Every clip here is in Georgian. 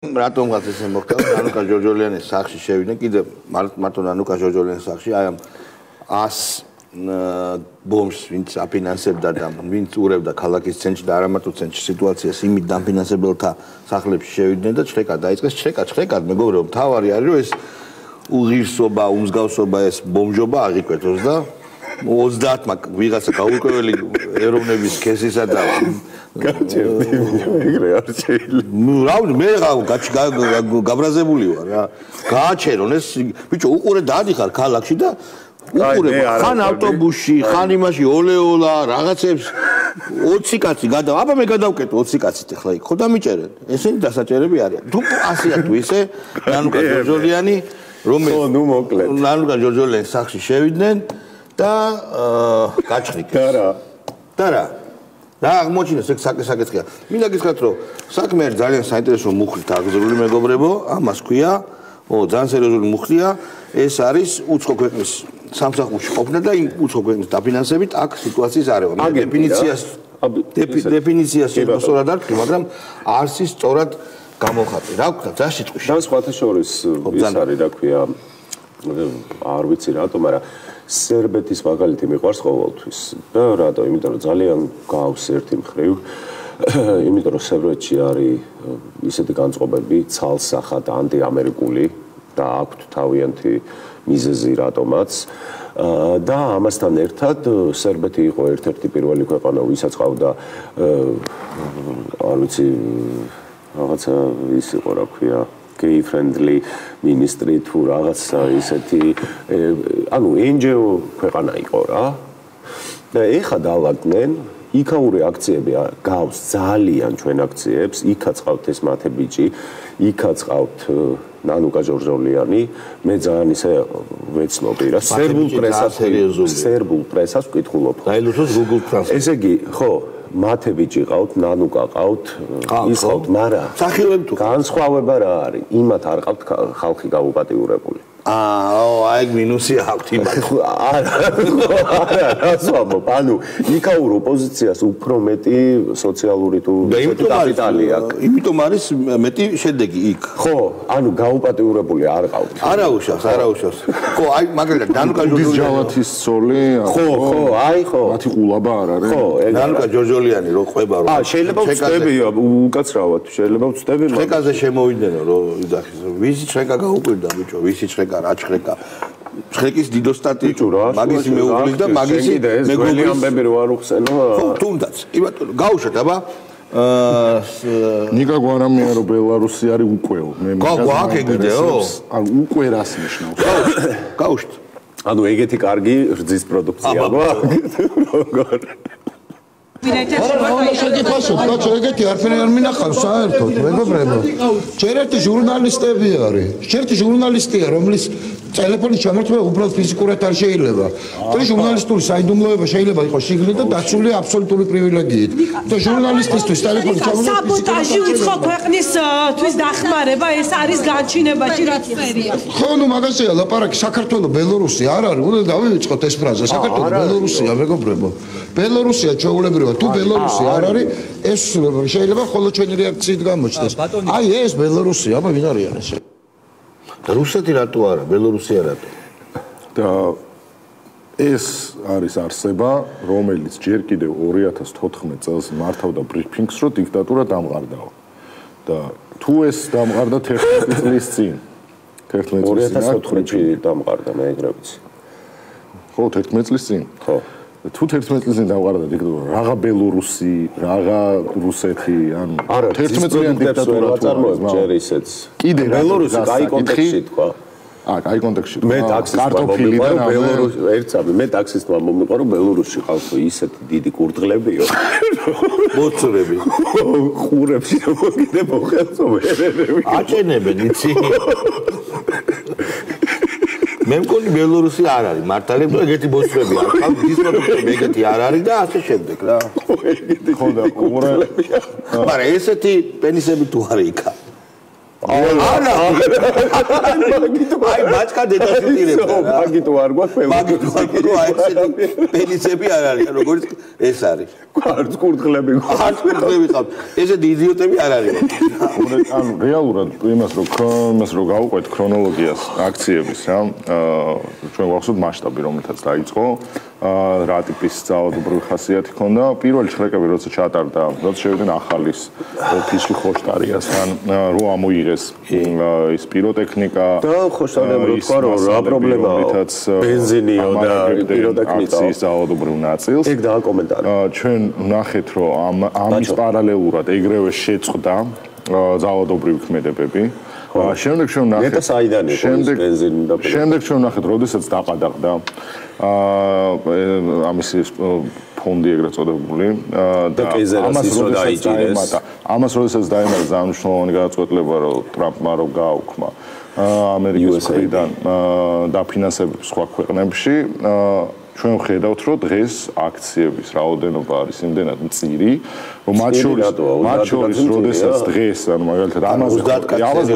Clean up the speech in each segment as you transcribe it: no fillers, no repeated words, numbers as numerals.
რატომღაც ესე მოხდა, ნანუკა ჯორჯოლიანის სახლში შევიდნენ, კიდე მარტო ნანუკა ჯორჯოლიანის სახლში, აი ამ 100 ბომბს ვინც აფინანსებდა და ვინც ურევდა ქალაქის ცენტრში და არა მარტო ცენტრში სიტუაციას იმით დამფინანსებელთა სახლებში შევიდნენ და ჩხეკა დაიწყეს, ჩხეკად მეგობრებო, მთავარი არის რომ ეს უღირსობა, უმსგავსობა ეს ბომბჟობა აღიკვეთოს და 30-მა ვიღაცა გაურკვეველი ეროვნების სქესისა და ეგრე არ შეიძლება. რავი, მე გაბრაზებული ვარ რა. გააჩერონ ეს ბიჭო, უყურე დადიხარ ქალაქში და უყურე ხან ავტობუსში, ხან იმაში ოლეოლა, რაღაცებს 20 კაცი აბა მე გადავკეტო 20 კაცით ახლა იქ ხო დამიჭერენ. ესენი დასაჭერები არიან. თუ ასეა თუ ისე, ნანუკა ჯორჯოლიანი, რომელიც ნუ მოკლედ. ნანუკა ჯორჯოლიანის სახლში შევიდნენ და გაჩხრიკეს. და რა და აღმოჩინეს ეგ საკითხია. მინდა გითხრათ რომ საქმე არის ძალიან საინტერესო მუხლით აღზრული მეგობრებო, ამას ქვია, ძალიან სერიოზული მუხლია, ეს არის უცხო ქვეყნის სამსახურში ყოფნა და იმ უცხო ქვეყნის დაფინანსებით აქ სიტუაციის არევა. დეფინიციას სწორად არ ვთქვი, მაგრამ არსი სწორად გამოხატე. რა ვქნა, ძა სიტყვაში. და სხვათა შორის ის არის, რა ქვია, არ ვიცი რატომ, მაგრამ სერბეთის მაგალითი მიყვარს ყოველთვის. და რატო? იმიტომ რომ ძალიან გავს ერთი მხრივ, იმიტომ რომ სერბეთში არის ისეთი განწყობები, ცალსახად ანტიამერიკული და აქვთ თავიანთი მიზეზი რატომაც. და ამასთან ერთად სერბეთი იყო ერთ-ერთი პირველი ქვეყანა, ვისაც ყავდა არ ვიცი რაღაცა ის იყო, რა ქვია, gay friendly ministry თუ რაღაცა ისეთი ანუ NGO ქვეყანა იყო რა. და ეხა დავაგდნენ იქაური აქციები გავს ძალიან ჩვენ აქციებს, იქაც ყავთ ეს მათე ბიჭი, იქაც ყავთ ნანუკა ჯორჯოლიანი, მე ძალიან ისე ვეცნობი რა. სერბულ პრესას ვკითხულობ. დაილოცოს Google Translate. ესე იგი, ხო, მათე ბიჭი ყავთ, ნანუკა ყავთ, ის ყავთ, მაგრამ სახილები თუ განსხვავება რა არის? იმათ არ ყავთ ხალხი გაუპატიურებული. აი მინუსი აქვს იმათ. არა, ასვამობ, ანუ იქაურ ოპოზიციას უფრო მეტი სოციალური თუ კაპიტალი აქვს. იმიტომ არის მეტი შედეგი იქ. ხო, ანუ გაუპატიურებული არ ყავთ. არა უშავს. ხო, აი მაგალითად ნანუკა ჯორჯოლიანის სოლი. ხო, აი ხო. მათი ყულაბა არ არის. ხო, ნანუკა ჯორჯოლიანი რო ყვება რო. შეიძლება ვწდები უკაცრავად, შეიძლება ვწდები. ჩხეკაზე შემოვიდნენო რო იძახის. ვისი ჩხეკა გაუკვირდა ბიჭო, ვისი ჩხეკა რა ჩხეკა. ჩხეკის დიდოსტატი მაგის მეუღლის და მაგის მეგობრის ამბები რო არ უხსენო. ხო, თუნდაც. კი ბატონო, გაუშვათ აბა. ნიკა გვარამია რომ ბელარუსი არის უკვეო. მე გვაქვს ეგიდეო? ან უკვე რას ნიშნავს? გაუშვათ. ანუ ეგეთი კარგი რძის პროდუქცია გვაქვს. როგორ ეგეთი არაფერი არ მინახავს საერთოდ, მეგობრებო. ჯერ ერთი ჟურნალისტები არის. ერთი ჟურნალისტია, რომლის ტელეფონის ჩამორთმევა უბრალოდ ფიზიკურად არ შეიძლება. და ჟურნალისტური საიდუმლოება შეიძლება იყოს შიგნით და დაცული აბსოლუტური პრივილეგიით. და ჟურნალისტისთვის ტელეფონის ჩამორთმევა საბოტაჟი უცხო ქვეყნისთვის დახმარება, ეს არის განჩინებაში რაც წერია. ხო, ნუ მაგასია ლაპარაკი, საქართველოს ბელორუსი არ არის, უნდა დავივიწყოთ ეს ფრაზა. საქართველოს ბელორუსია, მეგობრებო. ბელორუსია ჩვეულებრივად, თუ ბელორუსი არ არის, ეს შეიძლება მხოლოდ ჩვენი რეაქციით გამოჩნდეს. აი ეს ბელორუსია, აბა ვინ არიან ესე? და რუსეთი რატო არა, ბელორუსია რატო? და ეს არის არსება, რომელიც ჯერ კიდევ 2014 წელს მართავდა ბრიფინგს, რომ დიქტატურა დამყარდაო. და თუ ეს დამყარდა 11 წლის წინ, 11 წლის წინ 2014-ში დამყარდა, მე ეგრე ვიცი. ხო, 11 წლის წინ. ხო. თუ 11 წლის წინ დამყარდა დიქტატურა, რაღაცა ბელორუსი, რაღაცა რუსეთი, ანუ 11 წლიანი დიქტატურა წარმოებს ჯერ ისეც. კიდე ბელორუსი კაი კონტექსტში თქვა. კაი კონტექსტში. მე ტაქსისტმა მომიყვა, რომ ბელორუსი ერთსაბი, მე ტაქსისტმა მომიყვა, რომ ბელორუსში ყავს ისეთი დიდი კურდღლებიო. მოცურები. ხურებში მოგიდე მოხელწო ვერერები. აჭენებენ იცი. მე მგონი ბელორუსი არ არის მართალია, ეგეთი ბოსები არ ყავს, ის პროდუქტები ეგეთი არ არის და ასე შემდეგ რა. ხო, ეგეთი ხო და ყურე. მაგრამ ესეთი პენისები თუ არის იქა. არა აი მაჩკა დედაშვილებდა მაგიტო არ გვაქვს მაგიტო აი ესეთი პელიძები არ არიან როგორც ეს არის არც კურდღლები ყავთ ესეთი იდიოტები არ არიან ანუ რეალურად იმას რომ გავუყვეთ ქრონოლოგიას აქციების რა ჩვენ გვახსოვთ მასშტაბი რომელთაც დაიწყო რა ტიპის ძალადობრივი ხასიათი ჰქონდა პირველი შრეკები როცა ჩატარდა როცა შევიდნენ ახალის ფიში ხოშტარიასთან რო ამოიღეს ის პიროტექნიკა და ხოშტარიამ რო თქვა რომ რა პრობლემაა ბენზინიო და პიროტექნიკა ძალადობრივ ნაწილს ეგ დააკომენტარა ჩვენ ვნახეთ რომ ამის პარალელურად ეგრევე შეწყდა ძალადობრივი ქმედებები შემდეგ ჩვენ ვნახეთ შემდეგ ჩვენ ვნახეთ როდესაც დაყადაღდა ამის ფონდი ეგრეთ წოდებული და ამას როდესაც დაემატა ძალიან მნიშვნელოვანი გადაწყვეტილება რომ ტრამპმა რომ გააუქმა ამერიკის მხრიდან დაფინანსებები სხვა ქვეყნებში ჩვენ ვხედავთ რომ დღეს აქციების რაოდენობა არის იმდენად მწირი რომ მათ შორის როდესაც დღეს ანუ მაგალითად ამაზე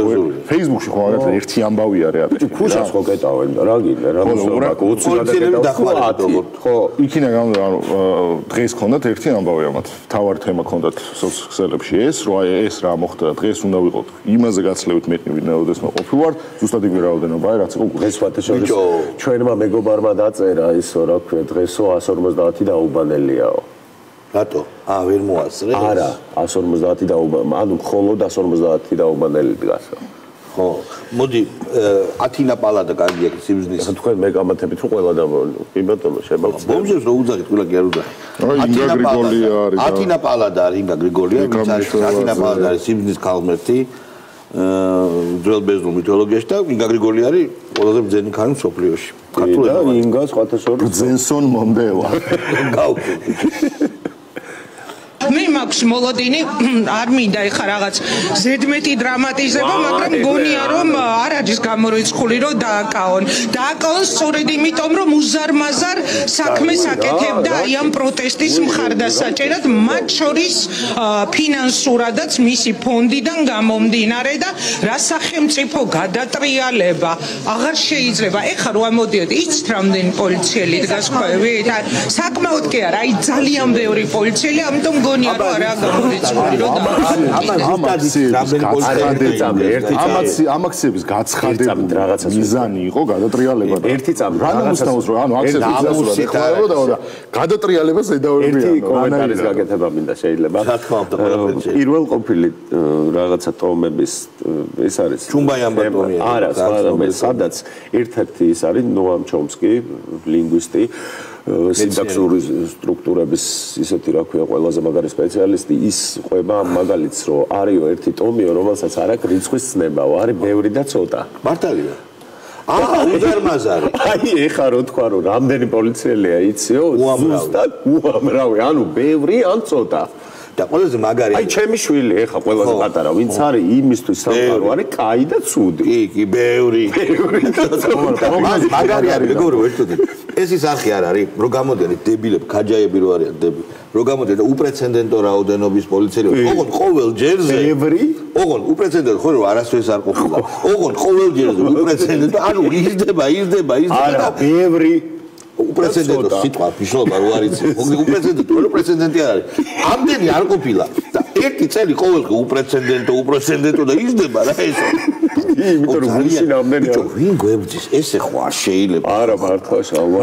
Facebook-ში ხო მაგალითად ერთი ამბავი არის ატე ქუშას ხო კეტავენ და რა გინდა რა მოსულაკო 20 გადაკეთდა ხო იქინა ანუ დღეს ქონდათ ერთი ამბავი ამათ თავარ თემა ქონდათ სოციალებში ეს რომ აი ეს რა მოხდა დღეს უნდა ვიყოთ იმაზე გაცლებით მეტი ვიდრე როდესაც ყოფილვარ ზუსტად იგივე რაოდენობაა რაც იყო დღეს ფათაშორის ჩვენმა მეგობარმა დაწერა ისო რა ქვია დღესო 150 დაუბანელიაო რატო? ვერ მოასწრე? არა, 150 დაუბანელი, ანუ მხოლოდ 150 დაუბანელი დგას. ხო, მოდი ათინა პალატა კარგი აქვს სიბიზნესი. თქვენ მე გამათებით რომ ყველა დამოვნო. კი ბატონო, შემოვწევ. მომჟეს რომ უძახით, ყველა კი არ უძახით. ინგა გრიგოლია არის. ათინა პალატა არის, ინგა გრიგოლია, ვინც არის ათინა პალატა არის სიბიზნეს ქალღმერთი. ძველ ბერძნულ მითოლოგიაში და ინგა გრიგოლი არის ყველაზე ბრძენი ქალი მსოფლიოში. და ინგა სხვათა შორის ბრძენსონ მომდევა. გავხდი. მე მაქვს მოლოდინი არ მინდა ეხა რაღაც ზედმეტი დრამატიზება, მაგრამ გონია რომ არ არის გამორიცხული რომ დააკაონ სწორედ იმიტომ რომ უზარმაზარ საქმეს აკეთებდა აი ამ პროტესტის მხარდასაჭერად, მათ შორის ფინანსურადაც მისი ფონდიდან გამომდინარე და რა სახელმწიფო გადატრიალება აღარ შეიძლება. ეხა რო ამოდიოთ იცით რამდენი პოლიციელი დგას ხვევით? საკმაოდ კი არა, აი ძალიან ბევრი პოლიციელი, ამიტომ გონია რომ არა გამომიწვევი რომ ამ აქციების გაცხადებული მიზანი იყო გადატრიალება და ერთი წამი რა ნამუსნაოს რომ ანუ აქციების გასულება და გადატრიალება ზედავებია. ერთი კომენტარის გაკეთება მინდა შეიძლება. პირველ ყოფილი რაღაცა ტომების ეს არის ჩუმბაიამბა ტომია. არა, სადაც ერთ-ერთი ის არის ნოამ ჩომსკი, ლინგვისტი, სინტაქსური სტრუქტურების ისეთი რა ქვია ყველაზე მაგარი სპეციალისტი ის ყვება მაგალითს რომ არისო ერთი ტომიო რომელსაც არ აქვს რიცხვის ცნებაო არის ბევრი და ცოტა მართალია უზარმაზარი აი ეხა რო თქვა რომ რამდენი პოლიციელია იციო ზუსტად უამრავი ანუ ბევრი ან ცოტა და ყველაზე მაგარი აი ჩემი შვილი ეხა ყველაზე პატარა ვინც არის იმისთვის სამყარო არის კაი და ცუდი კი ბევრი მაგარი არის მეგობრო ერთოდი ეს ის არხი არ არის რომ გამოდიან დებილები ქაჯაები რო არიან დებილი რომ გამოდიან უპრეცედენტო რაოდენობის პოლიციელი ოღონდ ყოველ ჯერზე ბევრი ოღონდ უპრეცედენტო ხო რომ არასდროს არ ყოფილა ოღონდ ყოველ ჯერზე უპრეცედენტო ანუ იზრდება არა ბევრი უპრეცედენტო სიტყვა ფიშლობა რო არის უპრეცედენტო პრეცედენტი არ არის ამდენი არ ყოფილა და ერთი წელი ყოველდღე უპრეცედენტო და იზრდება რა ესო იმიტომ რომ ვინ ამდენი ვინ გვებძის ესე ხო არ შეიძლება არა მართლა შალვა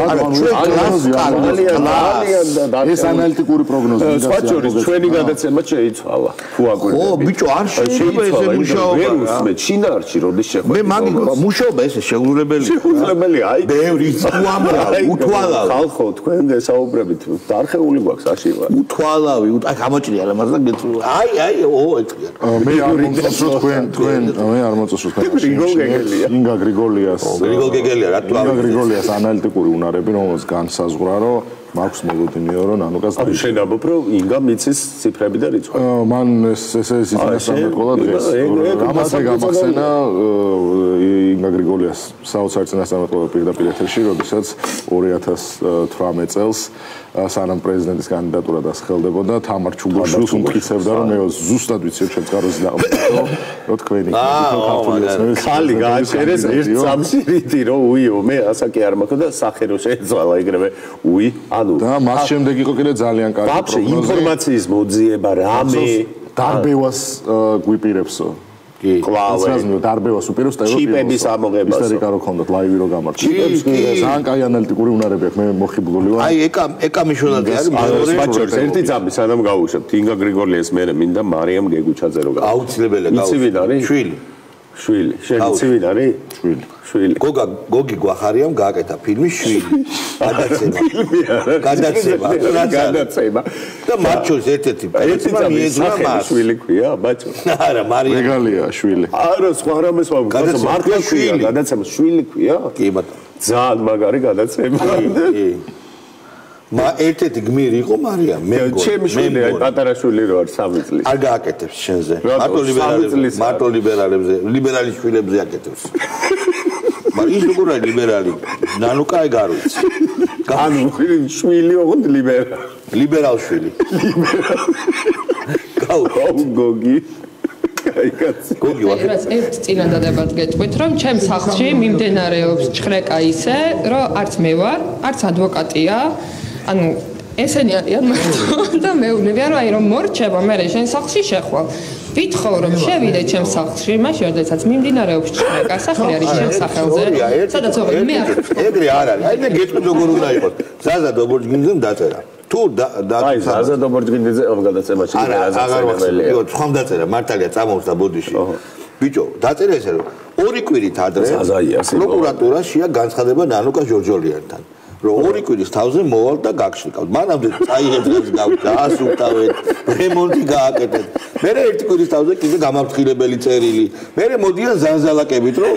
ეს ანალიტიკური პროგნოზია სხვა შორის ჩვენი გადაცემა შეიცვალა თუ აგვირდები ხო ბიჭო არ შეიძლება ესე მუშაობა მე ჩინარში როდის შეხვედი მე მაგის მუშაობა ესე შეუძლებელია აი ბევრი უამრავი უთვალავი ხალხო თქვენ გესაუბრებით დარხეული გვაქვს აშივა უთვალავი აი გამოჭრია რა მაგრამ გეწულა აი ეთქია მე არ მომწონს რომ თქვენ მე არ მომწონს რომ ინგა გრიგოლიას გრიგოლ გეგელია რა თუ ინგა გრიგოლიას ანალიტიკური უნარები რომელს განსაზღვრა რომ მაქვს მოლოდინიო რომ ნანუკას ანუ შენ ამბობ რომ ინგა მიცის ციფრები და რიცხვი მან ესე ისინი ყველა დღეს ამაზე გამახსენა ინგა გრიგოლიას საოცარ წინასწარმეტყველო პირდაპირ ეთერში როდესაც 2018 წელს სანამ პრეზიდენტის კანდიდატურა დასახელდებოდა თამარ ჩუბაშვილს უმტკიცებდა რომ მე ზუსტად ვიცი რომ ჩემს კაროზე დაყმო რომ თქვენი ხალი გააჩერეს ერთ წამში რითი რომ უიო მე ასაკი არ მაქვს და სახე რომ შეეცვალა ეგრევე უი ანუ და მას შემდეგ იყო კიდე ძალიან კარგი პროგნოზი ინფორმაციის მოძიება რამე დარბევას გვიპირებსო კი კლავე დარბევას უპირებს და ჩიპების ამოღებას ისტორიკა რო ქონდათ ლაივი რო გამართა ჩიპებს ძალიან კაი ანალიტიკური უნარები აქვს მე მოხიბლული ვარ აი ეკა მიშველაძე არის მეორე ბაჭორს ერთი წამი სანამ გავუშვებთ ინგა გრიგოლიას მე მინდა მარიამ გეგუჩაძე რო გავა აუცილებელია იცი ვინ არის შვილი შენ იცი ვინ არის შვილი გოგი გვახარიამ გააკეთა ფილმი შვილი გადაცემა და მარჩოს ერთ-ერთი პრინციპა მიეძღვნა მას შვილი ქვია ბაჭო არა მარიამ რეგალია შვილი არა სხვა რამეს ვამბობ მართლა ქვია გადაცემა შვილი ქვია კი ბატონო ძალიან მაგარი გადაცემა კი მა ერთ-ერთი გმირი იყო მარიამ მე ჩემი შვილი აი პატარა შვილი რო არის 3 წლის არ გააკეთებს შენზე მარტო ლიბერალი შვილებზე აკეთებს მაგრამ ის როგორ არის ლიბერალი ნანუკა ეგ არ ვიცი ანუ შვილი ოღონდ ლიბერალ შვილი გოგი გოგი ვარ ერთ წინადადებად გეტყვით რომ ჩემს სახლში მიმდინარეობს ჭხრეკა ისე რომ არც მე ვარ არც ადვოკატია ანუ ესენი არიან მარტო და მეუბნებიან რომ აი რომ მორჩება მე შენ სახლში შეხვალ ვითხოვ რომ შევიდე ჩემს სახლში მაშინ როდესაც მიმდინარეობს ჭხრეკა სახლი არის ჩემს სახელზე სადაც მე ეგრე არ არის აი მე გეტყვით როგორ უნდა იყოს ზაზა დობორჯგინძემ დაწერა თუ აი ზაზა დობორჯგინძე ამ გადაცემაში არა ხომ დაწერა მართალია წამოვსდა ბოდიში ბიჭო დაწერა ესე რომ ორი კვირით ადრე პროკურატურაშია განცხადება ნანუკა ჯორჯოლიანთან რომ ორი კვირის თავზე მოვალ და გაგშრიკავთ მანამდე წაიღეთ გაასუტავეთ რემონტი გააკეთეთ მე ერთი კვირის თავზე კიდე გამაფრთხილებელი წერილი მე მოდიან ზანზალაკებით რომ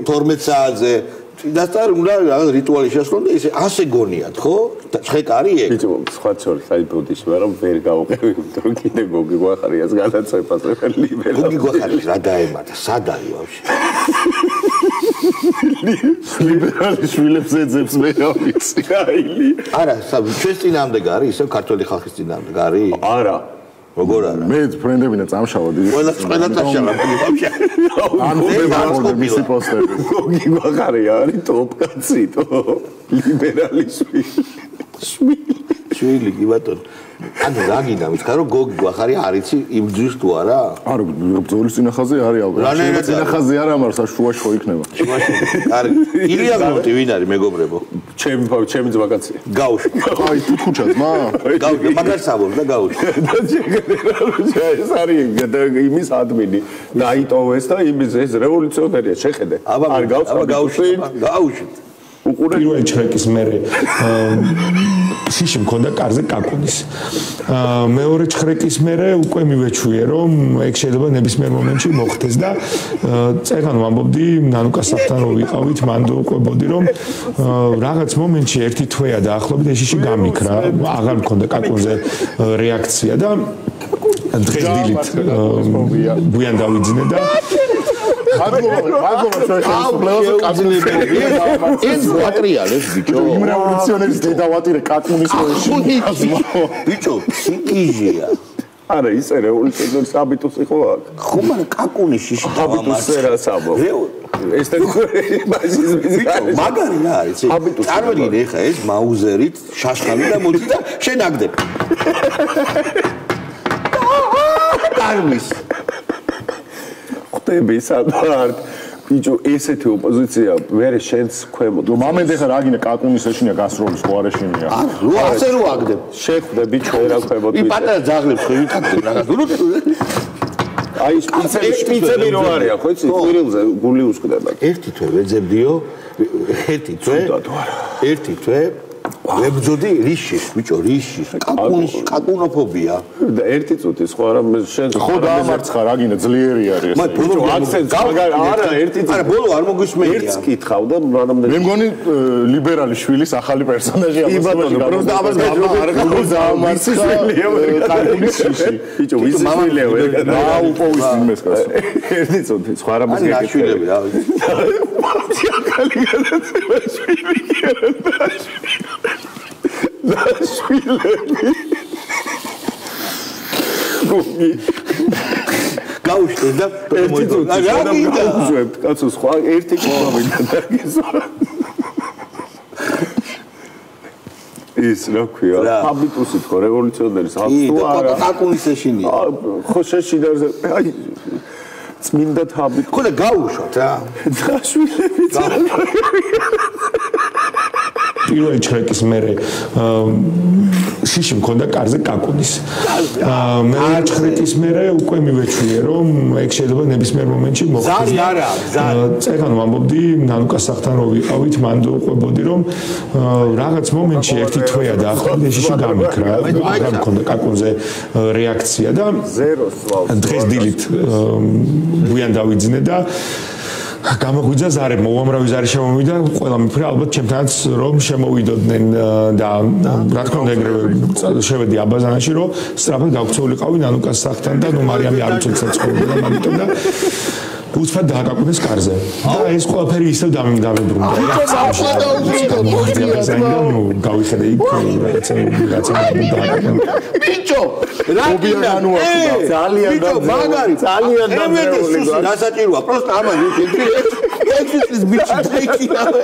12 საათზე დასწარ უნდა რაღაც რიტუალი შესრულონ და ისე ასე გონიათ ხო ჭხეკა არის ეგ ბიჭო სხვა შორის აი ბოდიში მაგრამ ვერ გავყევი რომ კიდე გოგი გვახარიას გადაცეფას ლიბერალ გოგი გვახარიას რა დაემატა სად არის ვაფშე ლიბერალის შვილებს ეძებს მე რა ვიცი აილი არა ჩვენს წინამდე არის ისე ქართული ხალხის წინამდე არის არა როგორ არა მე ფრენდებინა წამშავდი ყველა წამშავდი ვაფშე ანუ მე მისი პოსტები გოგი გვახარია არის ტოპკაცი ლიბერალი შვილი კი ბატონო ანუ რა გინდა მითხრა რომ გოგი გვახარია არიცი იმძვის თუ არა არა ბრძოლის წინახაზე არის ალბათ წინახაზე არა მაგრამ შუაში ხო იქნება კარგი ილია გლოტი ვინ არის მეგობრებო ჩემი ძმაკაცია გაუშვი აი თუთქუჩაზმა გაუშვი მაგარ საბოლ და გაუშვი ეს არის იმის ადმინი დაიტოვეს და იმის ეს რევოლუციონერია შეხედე არ გაუშვი პირველი ჭრეკის მერე შიში მქონდა კარზე კაკუნის მეორე ჭრეკის მერე უკვე მივეჩვიე რომ ეგ შეიძლება ნებისმიერ მომენტში მოხდეს და წეგან ვამბობდი ნანუკას საფთან რომ ვიყავით მანდ უყვებოდი რომ რაღაც მომენტში ერთი თვეა დაახლოებით შიში გამიქრა აღარ მქონდა კაკუნზე რეაქცია და დღეს დილით ბუიან დავიძინე და ეს ვატრიალებს ბიჭო იმ რევოლუციონერის დედავატირე კაკუნის როლში ბიჭო სიკიჟია არა ის რევოლუციონერი საბიტუს იყო აქ ხო მაგრამ კაკუნის შიში საბიტუსერასაბო ეს ბაზიზმის მაგარი რა არის წარმოგიდგენ ხა ეს მაუზერით შაშხალი და მოდი და შენ აგდებ კარმის ხტები სადარ ბიჭო ესეთი ოპოზიცია მერე შენს ქვემოთ რომ ამენდ ხა რა გინდა კაკუნის ეშინია გასროლის ხო არ ეშინია რო ასე რო აგდებ შეხვდე ბიჭო რა ქვემოთ ი პატარა ძაღლებს ხო ვიკაგდებ რაღაც აი სპიცები რო არია ხო იცი კვირილზე გული უსკდება ერთი თვე ვეძებდიო ერთი თვე ვებძოდი რიშის, ბიჭო, რიშის, კაკუნოფობია. და ერთი წუთი სხვა რამ შენ ხო დაამარცხა რა გინდა ძლიერი არის. მაგრამ ბოლო აქცენტს არა ერთი წუთი. არა ბოლო არ მოგვისმენია. ერთს კითხავ და რანამდე მე მგონი ლიბერალი შვილის ახალი პერსონაჟია. კი ბატონო, პროსტა ამას არ დაამარცხა კაკუნის შიში. ბიჭო, ვის მამალია ვერ დააუპოვის იმეს კაცს. ერთი წუთი სხვა რამას გეკითხები. ნაშვილები რა ვიცი. ახალი გადაცემა შვილი გაუშტე და ერთი წუთი გავუშვებთ კაცო სხვა ერთი კითხავიდან დაგიზვა ის რა ქვია ჰაბიტუსი თქო რევოლუციონერის აბსოლუტურად არა კაკუნის ეშინია ხო შეშინაზე აი წმინდა ჰაბიტ ხო და გაუშვათ რა დაშვილები პირველი ჩრეკის მერე შიში მქონდა კარზე კაკუნის. მეორე ჩრეკის მერე უკვე მივეჩვიე რომ ეგ შეიძლება ნებისმიერ მომენტში მოხდეს. ზარი არა, ზარი. წეგან ვამბობდი ნანუკას სახთან რო ვიყავით, მან უყვებოდი რომ რაღაც მომენტში ერთი თვეა დაახლოებით შიში გამიქრა. აღარ მქონდა კაკუნზე რეაქცია და დღეს დილით გვიან დავიძინე და გამოგვიძა ზარებმა უამრავი ზარი შემოვიდა ყველა მიფრე ალბათ ჩემთანაც რომ შემოვიდოდნენ და რა თქმა უნდა ეგრევე შევედი აბაზანაში რომ სწრაფად გავქცეულიყავი ნანუკას სახთან და ნუ მარიამი არ უწევს ცხოველს და მაგიტომ და უცბად დააკაკუნეს კარზე და ეს ყველაფერი ისევ დამიმდამებრუნდა ნუ გავიხედე იქ რაღაცა ბიჭო რა გინდა ძალიან მაგარი ძალიან დამრეული გასაჭიროა პროსტა ამას ეცის ბიჭი დაიქირავე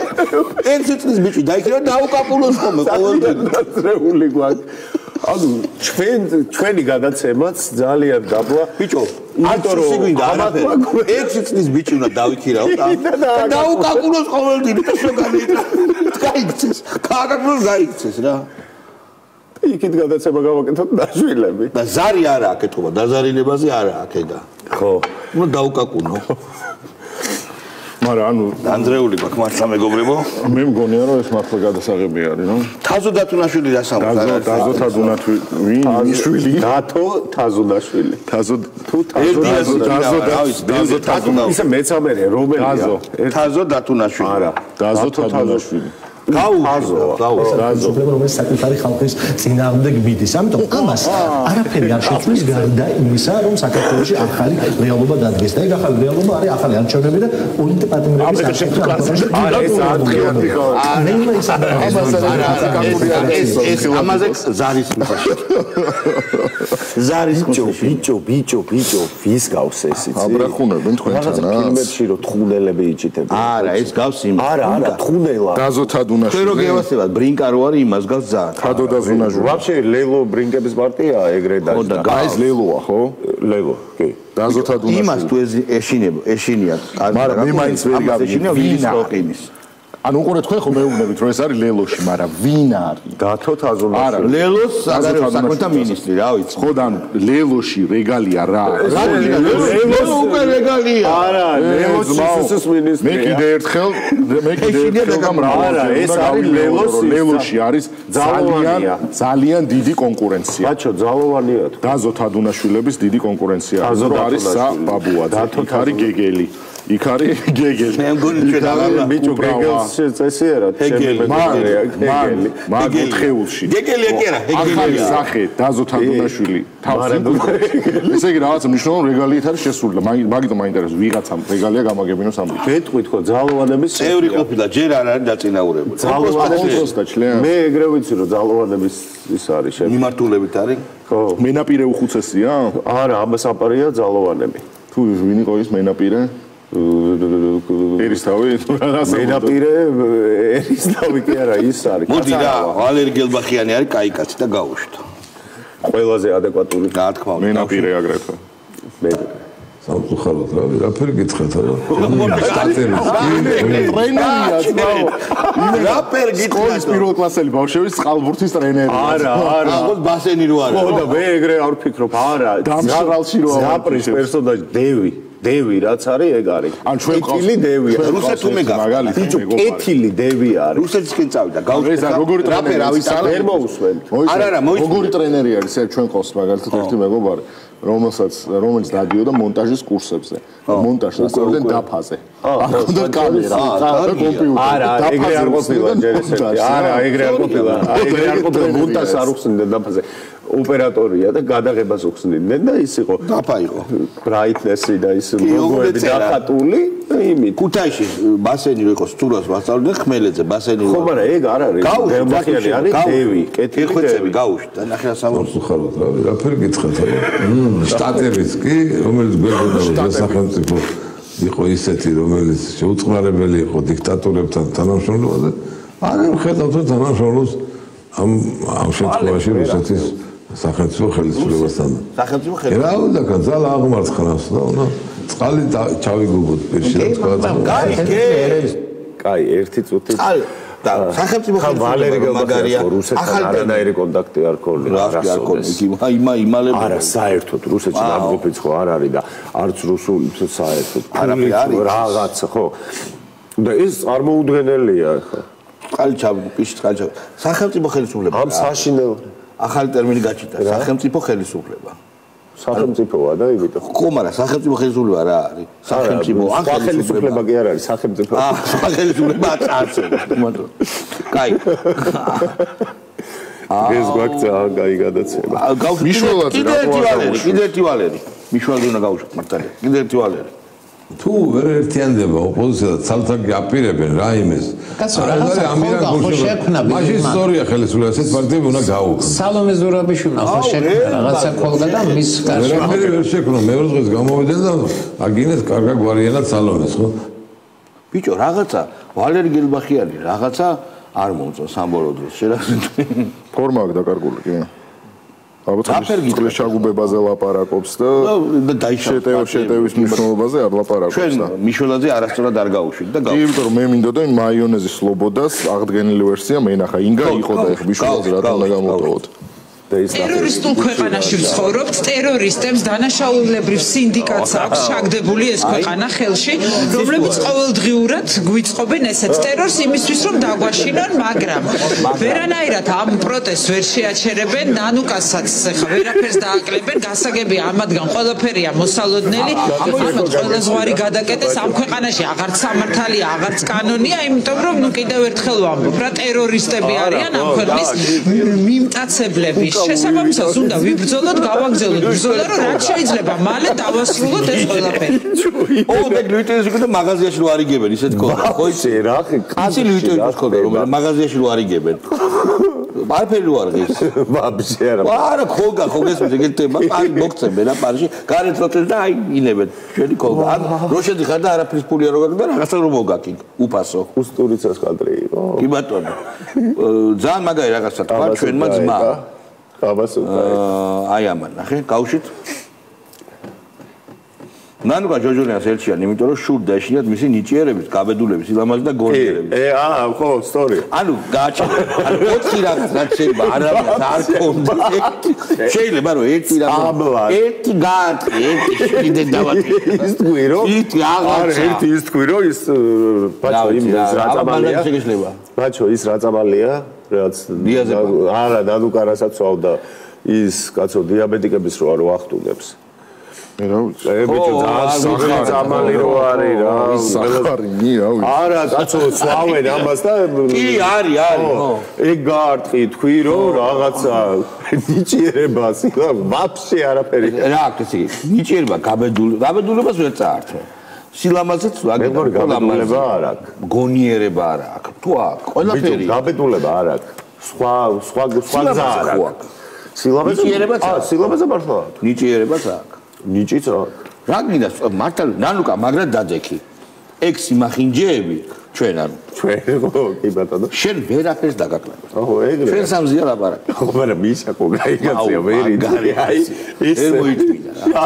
ეცის ბიჭი დაიქირავე დაუკაკუნოს ხოლმე ყოველდღე დამრეული გვაქვს ანუ ჩვენი გადაცემაც ძალიან დაბლა ბიჭო იმიტომ რომ ეცი წლის ბიჭი უნდა დავიქირავ და დაუკაკუნოს ყოველდღე და შეგანი გაიქცეს კაკაკუნოს გაიქცეს რა იქით გადაცემა გავაკეთოთ დაშვილები და ზარი არა აკეთობა დაზარინებაზე არა აკედა ხო ნუ დაუკაკუნო მაგრამ ანუ ანდრეული მაქვს მართლა მეგობრებო მე მგონია რომ ეს მართლა გადასაღები არის ნო თაზო დათუნაშვილი რასამბობს თაზო თაზუნაშვილი დათო თაზუნაშვილი თაზო თუ თაზო თაზუნაშვილი ისე მეცამერე რომელია თაზო დათუნაშვილი არა თაზო თაზუნაშვილი გაუზო რომელიც საკუთარი ხალხის წინააღმდეგ მიდის. ამიტომ ამას არაფერი არ შეცვლის გარდა იმისა, რომ საქართველოში ახალი რეალობა დადგეს. და ეგ ახალი რეალობა არის ახალი არჩევნები და პოლიტიკატიმრების ეს ამაზე ზარის ზარის ბიჭო ვის გავს ეს იცი? აბრახუნებენ თქვენთან რა? ფილმებში რო თხუნელები იჭიტებენ. არა, ეს გავს იმ. არა, თხუნელა. თქვენ რო გევასებათ ბრინკა რო არის იმას გავს ზა. თადო და ზუნაჟუ. ვაფშე ლელო ბრინკების პარტია ეგრე და ეს ლელოა ხო? ლელო, კი. დაზოთა დუნაშვილი. იმას თუ ეშინია. მაგრამ მე მაინც ვერ გავიგე ვინ არის. ანუ უყურე თქვენ ხო მეუბნებით რომ ეს არის ლელოში, მაგრამ ვინ არის? დათო თაზუნაშვილი. არა, ლელოს საგარეო საქმეთა მინისტრი, რა ვიცი. ხო და ლელოში რეგალია რა? ლელოს უკვე რეგალია. არა, ლელოს სისუსის მინისტრი. მე კიდე ერთხელ არა, ეს არის ლელოში არის ძალიან დიდი კონკურენცია. ბაჩო, ძალოვანია თუ. დაზო თადუნაშვილების დიდი კონკურენცია. არის საბაბუაძე, იქ არის გეგელი. იქ არის გეგელი. მე მგონი ჩვენ აღარ ბიჭო გეგელს შეწესიერად გეგელი მაგ ხეულში გეგელი ეკერა ახალი სახე დაზო თადუნაშვილი თავს ესე იგი რაღაც მნიშვნელოვანი რეგალიით არის შესული მაგიტომ მაინტერესებს ვიღაცამ რეგალია გამაგებინოს ამბი მეტყვით ხო ძალოვანების წევრი ყოფილა ჯერ არ არის დაწინაურებული მე ეგრე ვიცი რომ ძალოვანების ის არის მიმართულებით არის ხო მენაპირე უხუცესია არა ამასაპარია ძალოვანები თუ ვინ იყო ის მენაპირე ერისთავი მენაპირე ერისთავი კი არა ის არის მოდი რა ვალერი გელბახიანი არის კაი კაცი და გაუშვით ყველაზე ადეკვატური რა თქმა უნდა მენაპირე აგრეთვე მე სამწუხაროდ რა გითხეთ რა ტრენერია ძმაო რაპერ გითხეთ სკოლის პირველ კლასელი ბავშვების წყალბურთის ტრენერი არა აღოს ბასენი რო არის ხო და მე ეგრე არ ვფიქრობ არა დამშრალში რო ზაპრის პერსონაჟი დევი დევი რაც არის ეგ არის. ან ჩვენ კეთილი დევია. რუსეთს უმე მაგალითად ბიჭო კეთილი დევი არის. რუსეთისკენ წავიდა. ეს როგორი ტრენერი არის? ვერ მოусვენ. არა, როგორი ტრენერი არის? ეს ჩვენ ყავს მაგალითად ერთი მეგობარი, რომელიც დადიოდა მონტაჟის კურსებზე. მონტაჟს ასწავლდნენ დაფაზე. აქ კამერა და კომპიუტერი. არა, ეგრე არ ყოფილა ჯერ ესეთი. არა, ეგრე არ ყოფილა. ეგრე არ ყოფილა მონტაჟს არ უხსნიდნენ დაფაზე. ოპერატორია და გადაღებას უხსნიდნენ და ის იყო დაფა იყო. ბრაიტნესი და ის ლოგოები დახატული და იმით. ქუთაისში ბასენი რო იყო სტურას ვასწავლდნენ ხმელეთზე ბასენი. ხო, მაგრამ ეგ არ არის. გემბახიანი არის დევი, კეთილი ხვეწები გავუშვით და ნახე სამოს. ხაროთ რა, რაფერი გითხეთ არა. შტატებიც კი, რომელიც გვერდოდა სახელმწიფო იყო ისეთი, რომელიც შეუწყნარებელი იყო დიქტატურებთან თანამშრომლობაზე, არ ხედავთ თანამშრომლობს ამ შემთხვევაში რუსეთის სახელმწიფო ხელისუფლებასთან. სახელმწიფო ხელისუფლება. რა უნდა კაცალა აღმარცხნას და უნდა წყალი ჩავიგუბოთ პირში და თქვა. კაი, ერთი წუთი. და სახელმწიფო ხელისუფლება მაგარია. რუსეთთან არანაირი კონტაქტი არ ქონია. არ ქონია. იმალებ. არა, საერთოდ რუსეთში დაგყოფიც ხო არ არის და არც რუსულ საერთოდ. არაფერი არის. რაღაცა ხო. და ეს წარმოუდგენელია ხო. წყალი ჩავიდე, პირში წყალი ჩავიდე. სახელმწიფო ხელისუფლება. ამ საშინელ ახალი ტერმინი გაჩიტა, სახელმწიფო ხელისუფლება. სახელმწიფოა და იმიტომ. ხო, მაგრამ სახელმწიფო ხელისუფლება რა არის? სახელმწიფო ან ხელისუფლება კი არ არის, სახელმწიფო. სახელისუფლება არც. კაი. ეს გვაქცა კაი გადაცემა. მიშველაძე კიდე ერთი ვალერი. მიშველაძე უნდა გავუშვათ მართალია. კიდე ერთი ვალერი. თუ ვერ ერთიანდება ოპოზიცია და ცალ-ცალკე აპირებენ რაიმეს. კაცო, რაღაცა ხო შექმნა. მაშინ სწორია ხელისუფლება, ესეთ პარტიები უნდა გაუქმნას. სალომე ზურაბიშვილმა ხო შექმნა რაღაცა ხოლმე და მის გარშემო. ვერაფერი ვერ შექმნა, მეორე დღეს გამოვიდნენ და აგინეს კარგა გვარიანად სალომეს, ხო? ბიჭო, რაღაცა ვალერი გელბახიანი, რაღაცა არ მომწონს სამბოლოო დროს. ფორმა აქვს დაკარგული, კი. ალბათ წყლის ჩაგუბებაზე ლაპარაკობს და შეტევის მნიშვნელობაზე არ ლაპარაკობს. ჩვენ მიშველაძე არასწორად არ გავუშვით და კი, იმიტომ რომ მე მინდოდა მაიონეზის სლობოდას აღდგენილი ვერსია მენახა ინგა იყო და ეხ მიშველაძე რა თქმა უნდა გამოვტოვოთ. ტერორისტულ ქვეყანაში ვცხოვრობთ, ტერორისტებს დანაშაულებრივ სინდიკატს აქვს ჩაგდებული ეს ქვეყანა ხელში, რომლებიც ყოველდღიურად გვიწყობენ ესეთ ტერორს იმისთვის, რომ დაგვაშინონ, მაგრამ ვერანაირად ამ პროტესტს ვერ შეაჩერებენ, ნანუკასაც ხა ვერაფერს დააკლებენ, გასაგებია ამათგან ყველაფერია მოსალოდნელი, ამათ ყველა ზღვარი გადაკეტეს ამ ქვეყანაში აღარც სამართალია, აღარც კანონია, იმიტომ რომ ნუ კიდევ ერთხელ ვამბობ, რა ტერორისტები არიან ამ ქვეყნის მიმტაცებლები. შესაბამისად უნდა ვიბრძოლოთ, გავაგზავნოთ ბრძოლა, რომ რაც შეიძლება მალე დავასრულოთ ეს ყველაფერი. ო, და ლუიტენის უკვე მაღაზიაში რო არიგებენ, ისეთ ქონდა. ხო იცი რა, კაცი ლუიტენის ქონდა, რომ მაღაზიაში რო არიგებენ. არაფერი რო არ ღირს. ვაბშე არა. არა, ხოლგა ესმის ეგეთება, აი მოგწებენ რა პარში, გარეთ როწეს და აი ინებენ. ჩვენი ხოლგა. ან რო შედიხარ და არაფრის ფული არ გაგდა, რაღაცა რომ მოგაკი, უფასო. უსტურიცას კადრი იყო. კი ბატონო. ძალიან მაგარი რაღაცა თქვა ჩვენმა ძმა. აი ამან, ნახე, გავუშვით. ნანუკა ჯოჯორიანს ერჩიან, იმიტომ რომ შურდა ეშინიათ მისი ნიჭიერების, გაბედულების, ილამაზი და გონიერების. ხო, სტორი. ანუ გააჩერე. ანუ 4 რაღაც რაც შეიძლება არავის არ კონდეს. შეიძლება რომ ერთი რაღაც ერთი გააკი, ერთი კიდე დავაკი. ის თქვი რომ ის აღარ ერთი ის თქვი რომ ის ბაჩო იმ რაწამალია. ბაჩო ის რაწამალია, რაც არა დანუკა რასაც ვავდა ის კაცო დიაბეტიკების რო არ ვახტუნებს. რა ვიცი. ბიჭო ძალიან სამალი რო არის რა. სახარი ნი რა ვიცი. არა, კაცო, სვავენ ამას და კი, არის, ხო. ეგ გაარტყი თქვი რომ რაღაცა ნიჭიერებას, ვაფშე არაფერი. რა აქვს ესე იგი? ნიჭიერება გაბედულებას ვერ წაართო. სილამაზეც ვაგებარ გაბედულება არ აქვს. გონიერება არ აქვს. თუ აქვს, ყველაფერი. გაბედულება არ აქვს. სხვა გზა არ აქვს. ნიჭიერებაც აქვს. სილამაზე მართლა აქვს. ნიჭიერებაც აქვს. ნიჭიც აქვს. რა გინდა მართლა ნანუკა მაგრად დადექი. 6 მახინჯეები ჩვენ ანუ ჩვენ ხო კი ბატონო. შენ ვერაფერს დაგაკლებთ. ხო ეგრე. ჩვენ სამზია ლაპარაკი. ხო მაგრამ მიშაკო გაიგაცია ვერი აი ეს მოიწვიდა რა.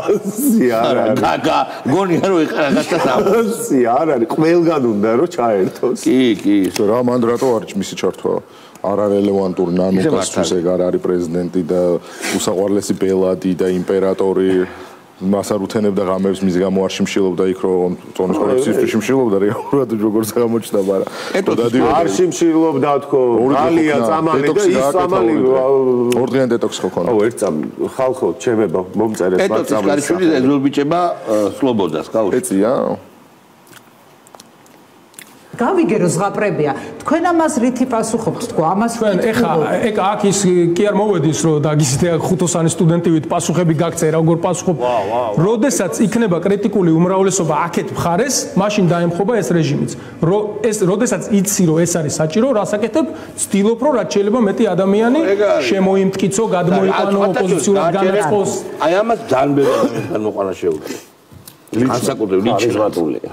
არა კაკა გონია რომ ეხარაგაცა სამზი არ არის ყველგან უნდა რომ ჩაერთოს. კი რა მანდ რატო არის მისი ჩართვა? არარელევანტური ნანუკასთვის ეგ არ არის პრეზიდენტი და უსაყვარლესი ბელადი და იმპერატორი მას არ უთენებდა ღამებს, მის გამო არ შიმშილობდა იქ, რომ წონის კოლექციისთვის შიმშილობდა, რეალურად როგორც გამოჩნდა, მაგრამ არ შიმშილობდა თქო, ალია წამალი და ის წამალი ორდღიანი დეტოქსი ხო ქონდა. აუ, ერთ წამ ხალხო, ჩემება, მომწერეთ მათ წამს. ეს კარიშვილი ეძულბიჭება სლობოდას, გაუშვით. ეწია. გავიგერო ზღაპრებია. თქვენ ამას რითი პასუხობთ თქო? ამას თქვენ ეხა ეგ აქ ის კი არ მოვედის რომ დაგისით ხუთოსანი სტუდენტივით პასუხები გაგწე როგორ პასუხობ. როდესაც იქნება კრიტიკული უმრავლესობა აქეთ მხარეს, მაშინ დაემხობა ეს რეჟიმიც. ეს როდესაც იცი რომ ეს არის საჭირო, რასაკეთებ? ცდილობ რომ რაც შეიძლება მეტი ადამიანი შემოიმტკიცო, გადმოიყვანო, ოპოზიციურად განაწყოს. აი ამას ძალიან ბევრი ადამიანი გამოყანა შეუძლია. განსაკუთრებით ლიჩმატულია.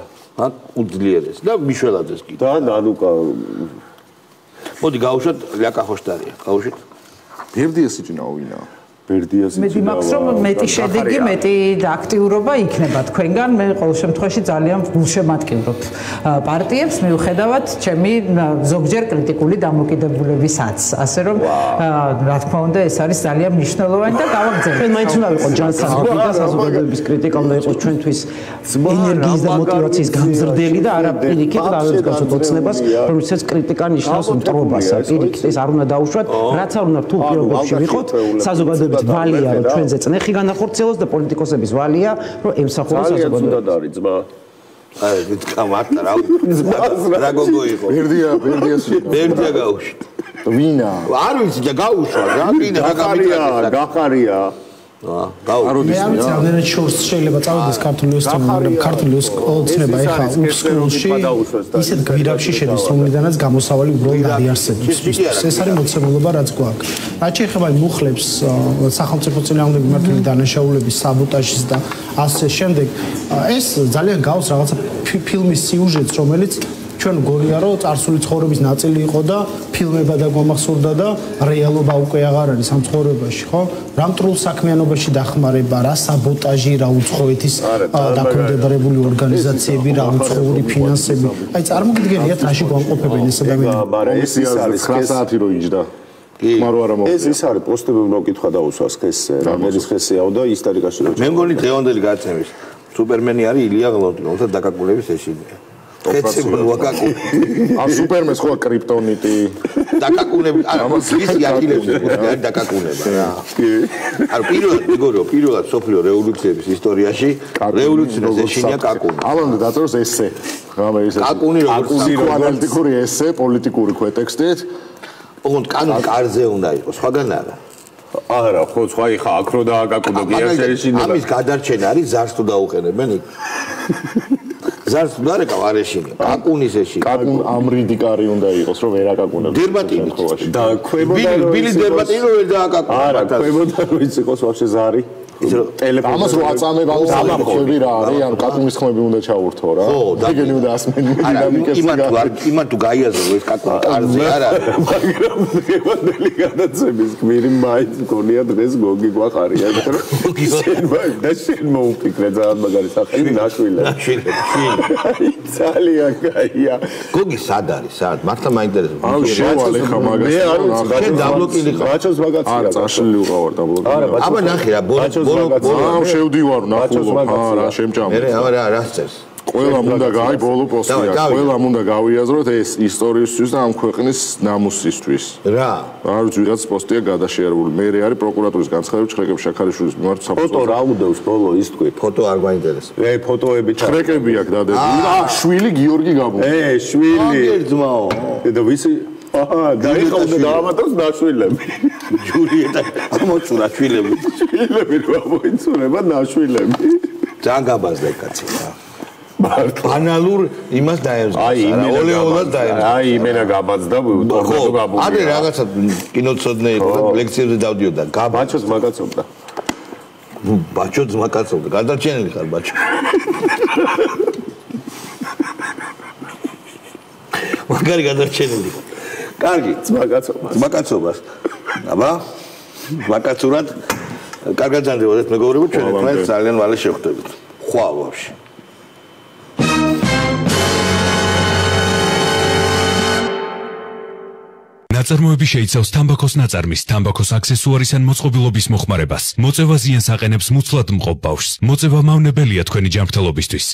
უძლიერეს და მიშველაძეს კიდე. და ნანუკა. მოდი გავუშვათ ლიაკა ხოშტარია. გავუშვით. ბერდიას იჭინაოვინა. ბერდიას მე მაქს რომ მეტი შედეგი, მეტი აქტიურობა იქნება თქვენგან. მე ყოველ შემთხვევაში ძალიან გულშემატკივრობ პარტიებს მიუხედავად ჩემი ზოგჯერ კრიტიკული დამოკიდებულებისაც. ასე რომ რა თქმა უნდა ეს არის ძალიან მნიშვნელოვანი და გავაგზავნეთ. თქვენ მაინც უნდა ვიყოთ ჯანსაღები და საზოგადოების კრიტიკა უნდა იყოს ჩვენთვის ენერგიის და მოტივაციის გამზრდელი და არა პირიქით დავეცგოთ ოცნებას, რომელსაც კრიტიკა ნიშნავს მტრობას. პირიქით ეს არ უნდა დაუშვათ, რაც არ უნდა თუ პირობებში ვიყოთ, საზოგადოების ვალია რომ ჩვენზე წნეხი განახორციელოს და პოლიტიკოსების ვალია რომ ემსახუროს საზოგადოებას. არის ძმა. აი, გითქამართ რა გოგო იყო. ბერდია გაუშვით. ვინა? არ ვიცი და გაუშვა რა, ვინა გახარია. მე არ ვიცი რამდენად შორს შეიძლება წავიდეს ქართული ოსტანი, მაგრამ ქართული ოცნება ეხა უსკოლში ისეთ გვირაბში შედის, რომლიდანაც გამოსავალი უბრალოდ არიარსებობს. ეს არის მოცემულობა, რაც გვაქვს. რაც ეხება მუხლებს, სახელმწიფო წინააღმდეგ მიმართული დანაშაულების საბოტაჟის და ასე შემდეგ, ეს ძალიან გავს რაღაცა ფილმის სიუჟეტს, რომელიც ჩვენ გონია რომ წარსული ცხოვრების ნაწილი იყო და ფილმება და გვამახსოვრდა და რეალობა უკვე აღარ არის ამ ცხოვრებაში, ხო? რა მტრულ საქმიანობაში დახმარება, რა საბოტაჟი, რა უცხოეთის დაქვემდებარებული ორგანიზაციები, რა უცხოური ფინანსები. აი წარმოგიდგენიათ რაში გვამყოფებენ ეს ადამიანები. ეს არის 9 საათი რო იჯდა. ხმარო არა მოვიდა. ეს არის პოსტები მოკითხა და უსვას ხესზე, რომელიც ხესიაო და ისტორიკაში რო. მე მგონი დღევანდელი გაცემის სუპერმენი არის ილია გლონტი, რომელსაც დაკაკულების ეშინია. ამ სუპერმენს ხო კრიპტონიტი დაკაკუნები არა ის იახილებს არის დაკაკუნება რა არ პირველად სოფლიო რევოლუციების ისტორიაში რევოლუციას ეშინია კაკუნი ალანდა დაწეროს ესე ღამე ის კაკუნი როგორც ანალიტიკური ესე პოლიტიკური ქვეტექსტით ოღონდ კანონ კარზე უნდა იყოს სხვაგან არა არა ხო სხვა იხა აკრო და აკაკუნო გია შეეშინება ამის გადარჩენა არის ზარს თუ დაუყენებენ იქ ზარს დარეკა ვარეშინი კაკუნის ეში კაკუნ ამრიდი კარი უნდა იყოს რომ ვერ აკაკუნებს დერბატინი და ქვემოდან ბილი დერბატინი რომ ვერ დააკაკუნოს არა ქვემოდან რო ის იყოს ვაფშე ზარი ტელეფონი ამას რო აწამებ ამის ხმები რა არის ანუ კაკუნის ხმები უნდა ჩაურთო რა ეგენი უნდა ასმენ დინამიკებს იმან თუ გაიაზრო ეს კაკუნი კარზე არა მაგრამ დღევანდელი გადაცემის გმირი მაინც მგონია დღეს გოგი გვახარია და შენ მოუფიქრე ძალიან მაგარი სახელი ნაშვილები ძალიან კაია გოგი სად არის სად მართლა მაინტერესებს აუ შევალ ეხა მაგას მე არ ვიცი შენ დაბლოკილი ხარ ბაჩოს მაგაცია არა წაშლილი უყავარ დაბლოკილი აბა ნახე რა ბოლო შევდივარ ნახულობ რა შემჭამ მე რა რა წერს ყველამ უნდა გაი ბოლო პოსტია ყველამ უნდა გავიაზროთ ეს ისტორიისთვის და ამ ქვეყნის ნამუსისთვის რა არ ვიცი ვიღაც პოსტია გადაშერებული მე არის პროკურატურის განცხადებით ჩხრეკებ შაქარიშვილის მიმართ საფუძვლად ფოტო რა უდევს ბოლო ის თქვი ფოტო არ გვაინტერესებს ფოტოები ჩხრეკები აქვს დადებული შვილი გიორგი გაბუ შვილი ძმაო და ვისი და ეხლა უნდა დაამატოს ნაშვილები ჯურიეტა ამოწურა შვილები რა მოიწურება ნაშვილები ძალიან გაბაზდა კაცი რა ბანალურ იმას დაემსგავსა რა ოლეოლად დაემსგავსა აი იმენა გაბაძდა თორმეტო გაბული ადრე რაღაცა კინოცოდნე იყო და ლექციებზე დავდიოდა ბაჩოს მაგაცობდა ბაჩო ძმა კაცობდა გადარჩენილი ხარ ბაჩო მაგარი გადარჩენილი კარგი ძმაკაცობას აბა ვაკაცურად კარგად ძანდებოდეთ მეგობრებო ჩვენ ერთმანეთს ძალიან მალე შევხვდებით ხვალ ვაფშე ნაწარმოები შეიცავს თამბაქოს ნაწარმის, თამბაქოს აქსესუარის ან მოწყობილობის მოხმარებას. მოწევა ზიანს აყენებს მუცლად მყოფ ბავშვს. მოწევა მავნებელია თქვენი ჯანმრთელობისთვის.